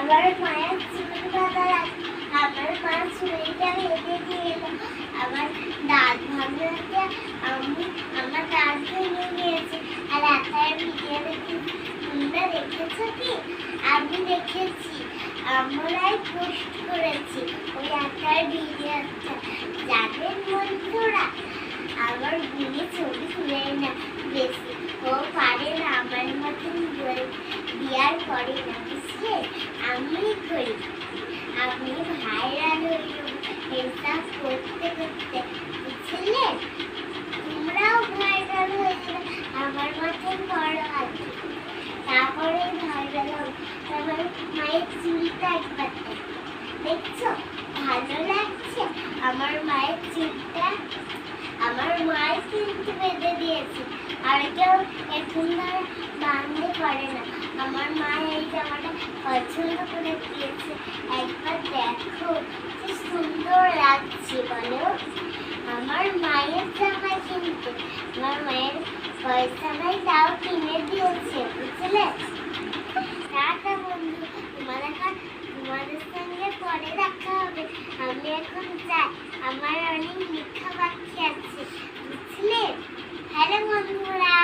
আমার মায়ের চুল বাঁধা লাগছে, আমার মা চুলটা বেঁধে দিয়ে এলো। আমার দাঁত ভাঙতে আমি আমার দাঁত ভেঙে গিয়েছে। আর আতার ভিডিও দেখি, তোমরা দেখেছো কি? আমি দেখেছি, আমরাই পোস্ট করেছি ওই আতার ভিডিওটা। জানেন বন্ধুরা, আমার বোনের ছবি তুলে না বেশি, ও পারে না আমার মতন বিয়ার করে না, বুঝলে? আমি করি, আমি ভাইরাল হয়ে যাবো এসব করতে করতে, বুঝলে? তোমরাও ভাইরাল হয়ে যাবে আমার মতন বড় আছে, তারপরে ভাইরাল হবে। আমার মায়ের চুলটা একবার দেখছো, ভালো লাগছে আমার মায়ের চুলটা? আমার মাই কিন্তু বেঁধে দিয়েছে, আর কেউ এখন বাঁধতে পারে না। আমার মা এই জামাটা পছন্দ করে দিয়েছে, একবার দেখো কি সুন্দর লাগছে বলো। আমার মায়ের জামা কিন্তু আমার মায়ের পয়সা নাই, তাও কিনে দিয়েছে, বুঝলে? টাটা বন্ধু, তোমাদের সঙ্গে পরে দেখা হবে। আমি এখন যাই, আমার অনেক লেখা বাকি আছে, বুঝলে? হ্যালো বন্ধুরা।